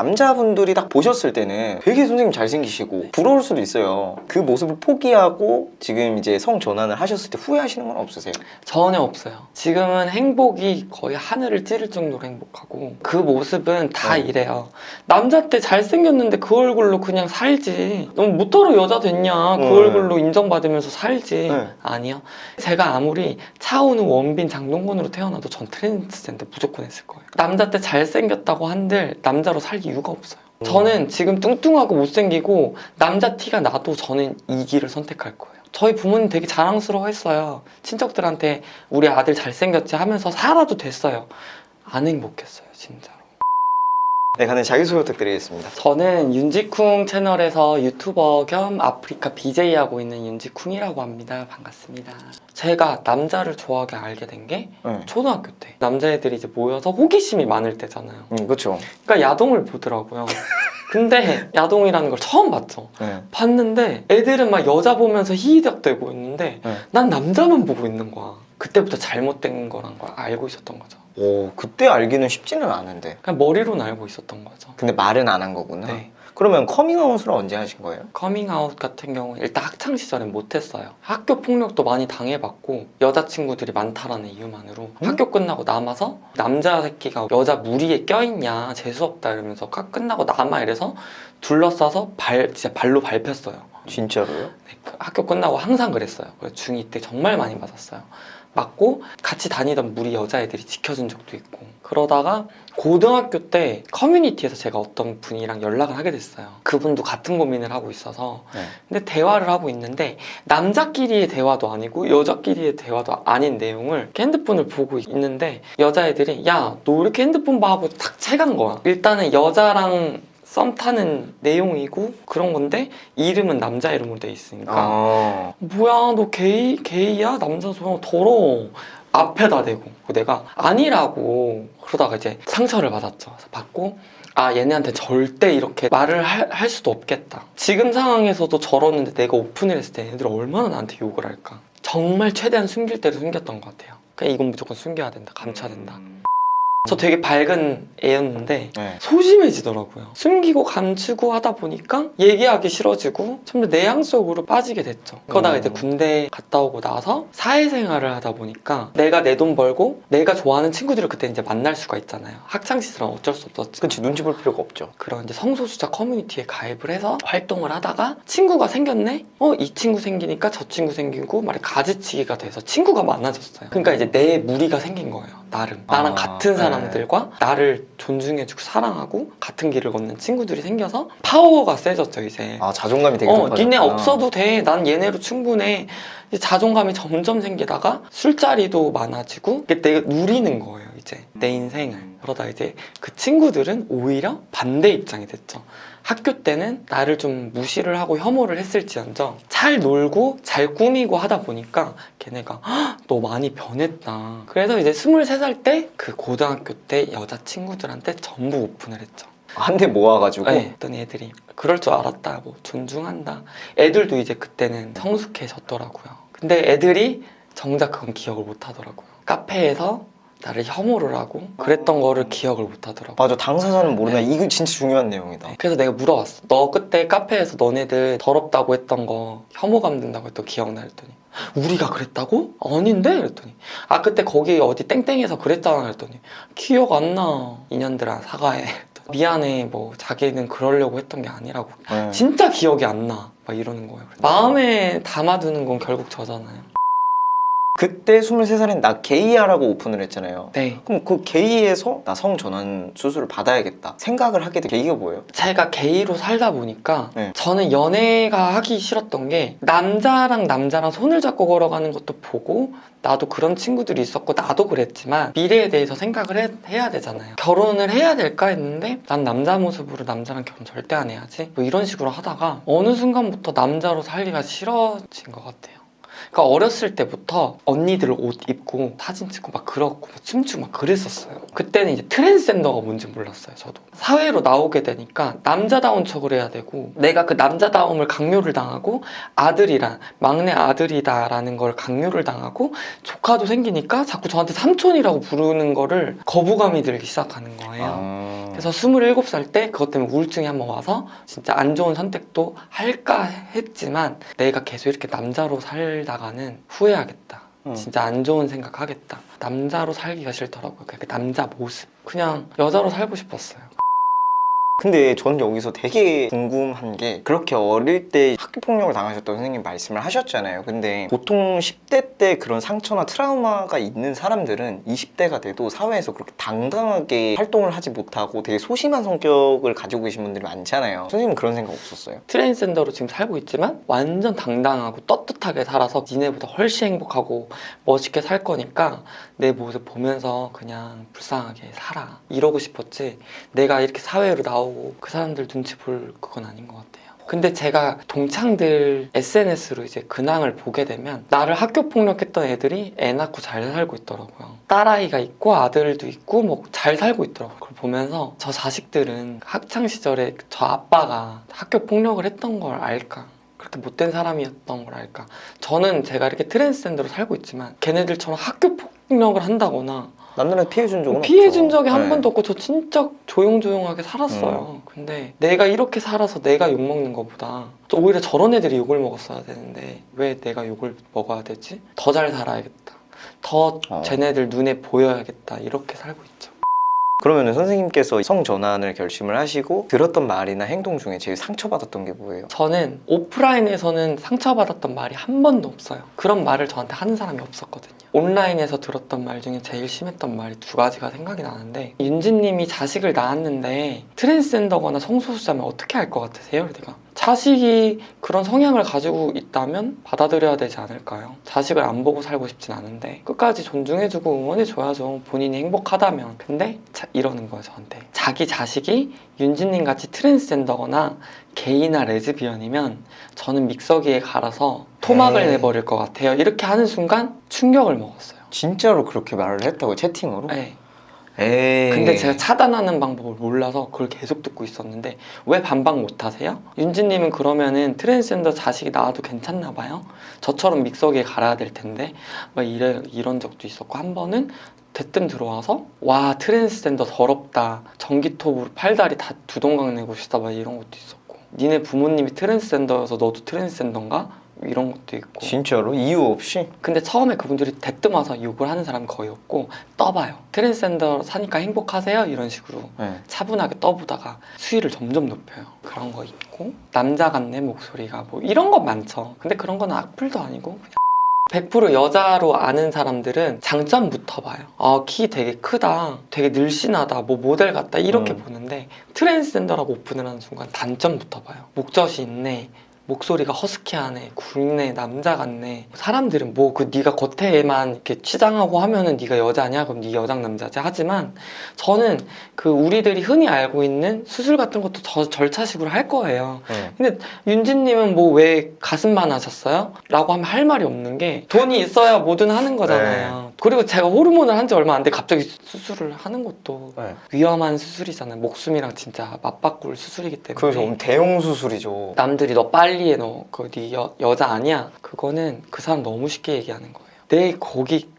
남자분들이 딱 보셨을 때는 되게 선생님 잘생기시고 부러울 수도 있어요. 그 모습을 포기하고 지금 이제 성 전환을 하셨을 때 후회하시는 건 없으세요? 전혀 없어요. 지금은 행복이 거의 하늘을 찌를 정도로 행복하고, 그 모습은 다 이래요. 남자 때 잘생겼는데 그 얼굴로 그냥 살지. 너무 무터러 여자 됐냐, 그 얼굴로 인정받으면서 살지. 아니요. 제가 아무리 차은우, 원빈, 장동건으로 태어나도 전 트랜스젠더 무조건 했을 거예요. 남자 때 잘생겼다고 한들 남자로 살 이유가 없어요. 저는 지금 뚱뚱하고 못생기고 남자 티가 나도 저는 이 길을 선택할 거예요. 저희 부모님 되게 자랑스러워 했어요. 친척들한테 우리 아들 잘생겼지 하면서 살아도 됐어요. 안 행복했어요, 진짜로. 네, 간단히 자기소개 부탁드리겠습니다. 저는 윤지쿵 채널에서 유튜버 겸 아프리카 BJ 하고 있는 윤지쿵이라고 합니다. 반갑습니다. 제가 남자를 좋아하게 알게 된 게 초등학교 때. 남자애들이 이제 모여서 호기심이 많을 때잖아요. 그렇죠. 그러니까 야동을 보더라고요. 근데 야동이라는 걸 처음 봤죠. 봤는데 애들은 막 여자 보면서 히히덕대고 있는데 난 남자만 보고 있는 거야. 그때부터 잘못된 거란 걸 알고 있었던 거죠. 오, 그때 알기는 쉽지는 않은데. 그냥 머리로는 알고 있었던 거죠. 근데 말은 안 한 거구나. 네. 그러면 커밍아웃을 언제 하신 거예요? 커밍아웃 같은 경우는 일단 학창시절엔 못했어요. 학교 폭력도 많이 당해봤고 여자친구들이 많다라는 이유만으로 학교 끝나고 남아서 남자 새끼가 여자 무리에 껴있냐 재수없다 이러면서 끝나고 남아 이래서 둘러싸서 진짜 발로 밟혔어요. 진짜로요? 네, 학교 끝나고 항상 그랬어요. 그래서 중2 때 정말 많이 맞았어요. 맞고 같이 다니던 무리 여자애들이 지켜준 적도 있고. 그러다가 고등학교 때 커뮤니티에서 제가 어떤 분이랑 연락을 하게 됐어요. 그분도 같은 고민을 하고 있어서. 근데 대화를 하고 있는데 남자끼리의 대화도 아니고 여자끼리의 대화도 아닌 내용을 핸드폰을 보고 있는데 여자애들이 야, 너 왜 이렇게 핸드폰 봐? 하고 탁 채간 거야. 일단은 여자랑 썸 타는 내용이고 그런 건데 이름은 남자 이름으로 돼 있으니까 뭐야 너 게이야? 남자 소용 더러워. 앞에다 대고 내가 아니라고 그러다가 이제 상처를 받았죠. 그래서 받고 아 얘네한테 절대 이렇게 말을 할 수도 없겠다. 지금 상황에서도 저러는데 내가 오픈을 했을 때 얘네들 얼마나 나한테 욕을 할까. 정말 최대한 숨길 대로 숨겼던 것 같아요. 그냥 이건 무조건 숨겨야 된다. 감춰야 된다. 저 되게 밝은 애였는데 소심해지더라고요. 숨기고 감추고 하다 보니까 얘기하기 싫어지고 좀 더 내향 속으로 빠지게 됐죠. 그러다가 이제 군대 갔다 오고 나서 사회생활을 하다 보니까 내가 내 돈 벌고 내가 좋아하는 친구들을 그때 이제 만날 수가 있잖아요. 학창시절은 어쩔 수 없었지. 그치, 눈치 볼 필요가 없죠. 그런 이제 성소수자 커뮤니티에 가입을 해서 활동을 하다가 친구가 생겼네? 이 친구 생기니까 저 친구 생기고 말이 가지치기가 돼서 친구가 많아졌어요. 그러니까 이제 내 무리가 생긴 거예요. 나랑 같은 사람들과 나를 존중해주고 사랑하고 같은 길을 걷는 친구들이 생겨서 파워가 세졌죠 이제. 자존감이 되게 높아졌구나. 니네 없어도 돼. 난 얘네로 충분해. 이제 자존감이 점점 생기다가 술자리도 많아지고 내가 누리는 거예요 이제 내 인생을. 그러다 이제 그 친구들은 오히려 반대 입장이 됐죠. 학교 때는 나를 좀 무시를 하고 혐오를 했을지언정 잘 놀고 잘 꾸미고 하다 보니까 걔네가 너 많이 변했다. 그래서 이제 23살 때 그 고등학교 때 여자친구들한테 전부 오픈을 했죠. 한 대 모아가지고? 네, 어떤 애들이 그럴 줄 알았다, 뭐 존중한다. 애들도 이제 그때는 성숙해졌더라고요. 근데 애들이 정작 그건 기억을 못 하더라고요. 카페에서 나를 혐오를 하고 그랬던 거를 기억을 못 하더라고요. 맞아, 당사자는 모르나. 이거 진짜 중요한 내용이다. 그래서 내가 물어봤어. 너 그때 카페에서 너네들 더럽다고 했던 거 혐오감 든다고 했던 기억나? 그랬더니 우리가 그랬다고? 아닌데? 그랬더니 그때 거기 어디 땡땡에서 그랬잖아. 그랬더니 기억 안 나. 인연들아 사과해. 미안해, 뭐 자기는 그러려고 했던 게 아니라고. 진짜 기억이 안 나. 막 이러는 거예요. 마음에 담아두는 건 결국 저잖아요. 그때 23살엔 나 게이야라고 오픈을 했잖아요. 네. 그럼 그 게이에서 나 성전환 수술을 받아야겠다 생각을 하게 된 계기가 뭐예요? 제가 게이로 살다 보니까 저는 연애가 하기 싫었던 게 남자랑 손을 잡고 걸어가는 것도 보고 나도 그런 친구들이 있었고 나도 그랬지만 미래에 대해서 생각을 해야 되잖아요. 결혼을 해야 될까 했는데 난 남자 모습으로 남자랑 결혼 절대 안 해야지 뭐 이런 식으로 하다가 어느 순간부터 남자로 살기가 싫어진 것 같아요. 그러니까 어렸을 때부터 언니들 옷 입고 사진 찍고 막 그렇고 막 춤추고 막 그랬었어요. 그때는 이제 트랜스젠더가 뭔지 몰랐어요. 저도 사회로 나오게 되니까 남자다운 척을 해야 되고 내가 그 남자다움을 강요를 당하고 막내 아들이다라는 걸 강요를 당하고 조카도 생기니까 자꾸 저한테 삼촌이라고 부르는 거를 거부감이 들기 시작하는 거예요. 그래서 27살 때 그것 때문에 우울증이 한번 와서 진짜 안 좋은 선택도 할까 했지만 내가 계속 이렇게 남자로 살다가는 후회하겠다. 진짜 안 좋은 생각하겠다. 남자로 살기가 싫더라고요. 그 남자 모습. 그냥 여자로 살고 싶었어요. 근데 전 여기서 되게 궁금한 게 그렇게 어릴 때 학교폭력을 당하셨다고 선생님 말씀을 하셨잖아요. 근데 보통 10대 때 그런 상처나 트라우마가 있는 사람들은 20대가 돼도 사회에서 그렇게 당당하게 활동을 하지 못하고 되게 소심한 성격을 가지고 계신 분들이 많잖아요. 선생님은 그런 생각 없었어요? 트랜스젠더로 지금 살고 있지만 완전 당당하고 떳떳하게 살아서 니네보다 훨씬 행복하고 멋있게 살 거니까 내 모습 보면서 그냥 불쌍하게 살아 이러고 싶었지 내가 이렇게 사회로 나오고 그 사람들 눈치 볼 그건 아닌 것 같아요. 근데 제가 동창들 SNS로 이제 근황을 보게 되면 나를 학교 폭력했던 애들이 애 낳고 잘 살고 있더라고요. 딸아이가 있고 아들도 있고 뭐 잘 살고 있더라고요. 그걸 보면서 저 자식들은 학창 시절에 저 아빠가 학교 폭력을 했던 걸 알까? 그렇게 못된 사람이었던 걸 알까? 저는 제가 이렇게 트랜스젠더로 살고 있지만 걔네들처럼 학교 폭력을 한다거나 남들한테 피해준 적은 피해준 없죠. 적이 한 네. 번도 없고 저 진짜 조용조용하게 살았어요. 근데 내가 이렇게 살아서 내가 욕먹는 것보다 오히려 저런 애들이 욕을 먹었어야 되는데 왜 내가 욕을 먹어야 되지? 더 잘 살아야겠다. 더 쟤네들 눈에 보여야겠다. 이렇게 살고 있죠. 그러면 선생님께서 성전환을 결심을 하시고 들었던 말이나 행동 중에 제일 상처받았던 게 뭐예요? 저는 오프라인에서는 상처받았던 말이 한 번도 없어요. 그런 말을 저한테 하는 사람이 없었거든요. 온라인에서 들었던 말 중에 제일 심했던 말이 2가지가 생각이 나는데 윤지님이 자식을 낳았는데 트랜스젠더거나 성소수자면 어떻게 할 것 같으세요? 내가 자식이 그런 성향을 가지고 있다면 받아들여야 되지 않을까요? 자식을 안 보고 살고 싶진 않은데 끝까지 존중해주고 응원해줘야죠. 본인이 행복하다면. 근데 이러는 거예요 저한테. 자기 자식이 윤지님 같이 트랜스젠더거나 게이나 레즈비언이면 저는 믹서기에 갈아서 토막을 내버릴 것 같아요. 이렇게 하는 순간 충격을 먹었어요. 진짜로 그렇게 말을 했다고요? 채팅으로? 네. 에이. 근데 제가 차단하는 방법을 몰라서 그걸 계속 듣고 있었는데 왜 반박 못 하세요? 윤지님은 그러면은 트랜스젠더 자식이 나와도 괜찮나 봐요? 저처럼 믹서기에 갈아야 될 텐데 막 이런 적도 있었고 한 번은 대뜸 들어와서 와 트랜스젠더 더럽다 전기톱으로 팔다리 다 두동강 내고 싶다 막 이런 것도 있었고 니네 부모님이 트랜스젠더여서 너도 트랜스젠더인가? 이런 것도 있고. 진짜로? 이유 없이? 근데 처음에 그분들이 대뜸 와서 욕을 하는 사람이 거의 없고 떠봐요. 트랜스젠더 사니까 행복하세요? 이런 식으로 차분하게 떠보다가 수위를 점점 높여요. 그런 거 있고 남자 같네 목소리가 뭐 이런 거 많죠. 근데 그런 건 악플도 아니고 그냥 100% 여자로 아는 사람들은 장점부터 봐요. 키 되게 크다, 되게 늘씬하다, 뭐 모델 같다 이렇게 보는데 트랜스젠더라고 오픈을 하는 순간 단점부터 봐요. 목젖이 있네, 목소리가 허스키하네, 굵네, 남자 같네. 사람들은 뭐 네가 겉에만 이렇게 치장하고 하면은 네가 여자냐? 그럼 네 여장 남자지. 하지만 저는 그 우리들이 흔히 알고 있는 수술 같은 것도 절차식으로 할 거예요. 근데 윤진님은 뭐 왜 가슴만 하셨어요? 라고 하면 할 말이 없는 게 돈이 있어야 뭐든 하는 거잖아요. 그리고 제가 호르몬을 한 지 얼마 안 돼 갑자기 수술을 하는 것도 위험한 수술이잖아요. 목숨이랑 진짜 맞바꿀 수술이기 때문에. 그래서 대형 수술이죠. 남들이 너 빨리 해, 너 네 여자 아니야? 그거는 그 사람 너무 쉽게 얘기하는 거예요. 내 거기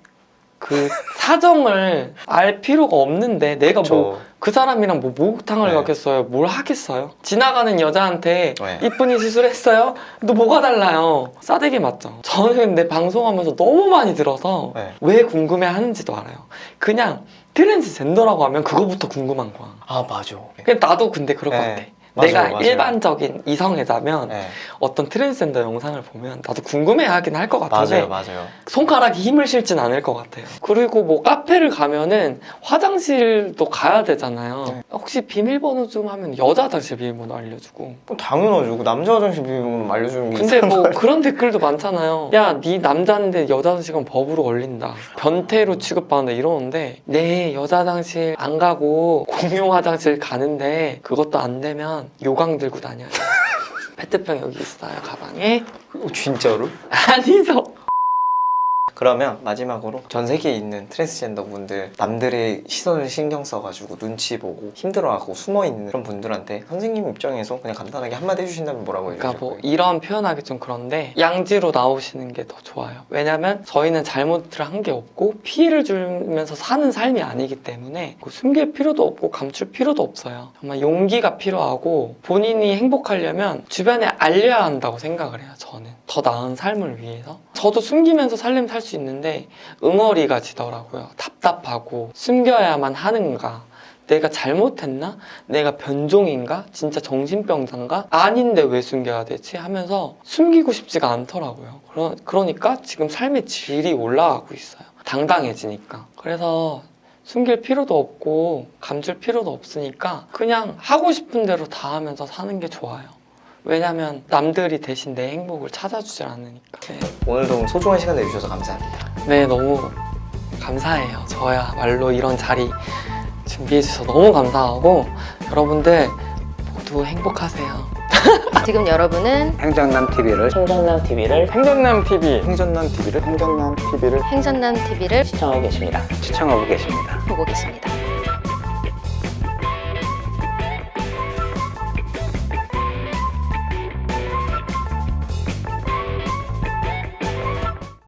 그 사정을 알 필요가 없는데 내가 뭐 그 사람이랑 뭐 목욕탕을 가겠어요? 뭘 하겠어요? 지나가는 여자한테 이쁜이 수술했어요? 너 뭐가 달라요? 싸대기 맞죠? 저는 내 방송하면서 너무 많이 들어서 왜 궁금해 하는지도 알아요. 그냥 트랜스젠더라고 하면 그거부터 궁금한 거야. 아 맞아. 그냥 나도 근데 그럴 것 같아. 내가 일반적인 이성애자면 어떤 트랜스젠더 영상을 보면 나도 궁금해하긴 할 것 같은데 맞아요. 손가락에 힘을 실진 않을 것 같아요. 그리고 뭐 카페를 가면은 화장실도 가야 되잖아요. 혹시 비밀번호 좀 하면 여자 화장실 비밀번호 알려주고. 당연하죠. 남자 화장실 비밀번호 알려주는 게 근데 뭐 그런 댓글도 많잖아요. 야, 네 남자인데 여자 화장실 가면 법으로 걸린다. 변태로 취급받는다 이러는데 네, 여자 화장실 안 가고 공용 화장실 가는데 그것도 안 되면 요강 들고 다녀요. 페트병 여기 있어요 가방에. 진짜로? 아니죠. 그러면 마지막으로 전 세계에 있는 트랜스젠더 분들, 남들의 시선을 신경 써가지고 눈치 보고 힘들어하고 숨어있는 그런 분들한테 선생님 입장에서 그냥 간단하게 한마디 해주신다면 뭐라고 해주실 그러니까 뭐 거예요? 이런 표현하기 좀 그런데 양지로 나오시는 게 더 좋아요. 왜냐면 저희는 잘못을 한 게 없고 피해를 주면서 사는 삶이 아니기 때문에 숨길 필요도 없고 감출 필요도 없어요. 정말 용기가 필요하고 본인이 행복하려면 주변에 알려야 한다고 생각을 해요. 저는 더 나은 삶을 위해서. 저도 숨기면서 살려면 살 수 있는데 응어리가 지더라고요. 답답하고 숨겨야만 하는가, 내가 잘못했나? 내가 변종인가? 진짜 정신병자인가? 아닌데 왜 숨겨야 되지? 하면서 숨기고 싶지가 않더라고요. 그러니까 지금 삶의 질이 올라가고 있어요. 당당해지니까. 그래서 숨길 필요도 없고 감출 필요도 없으니까 그냥 하고 싶은 대로 다 하면서 사는 게 좋아요. 왜냐면 남들이 대신 내 행복을 찾아주질 않으니까. 오늘도 소중한 시간 내주셔서 감사합니다. 네, 너무 감사해요. 저야말로 이런 자리 준비해주셔서 너무 감사하고 여러분들 모두 행복하세요. 지금 여러분은 행정남TV를 행정남TV를 행정남TV를 행전남 TV를 시청하고 계십니다. 보고 계십니다.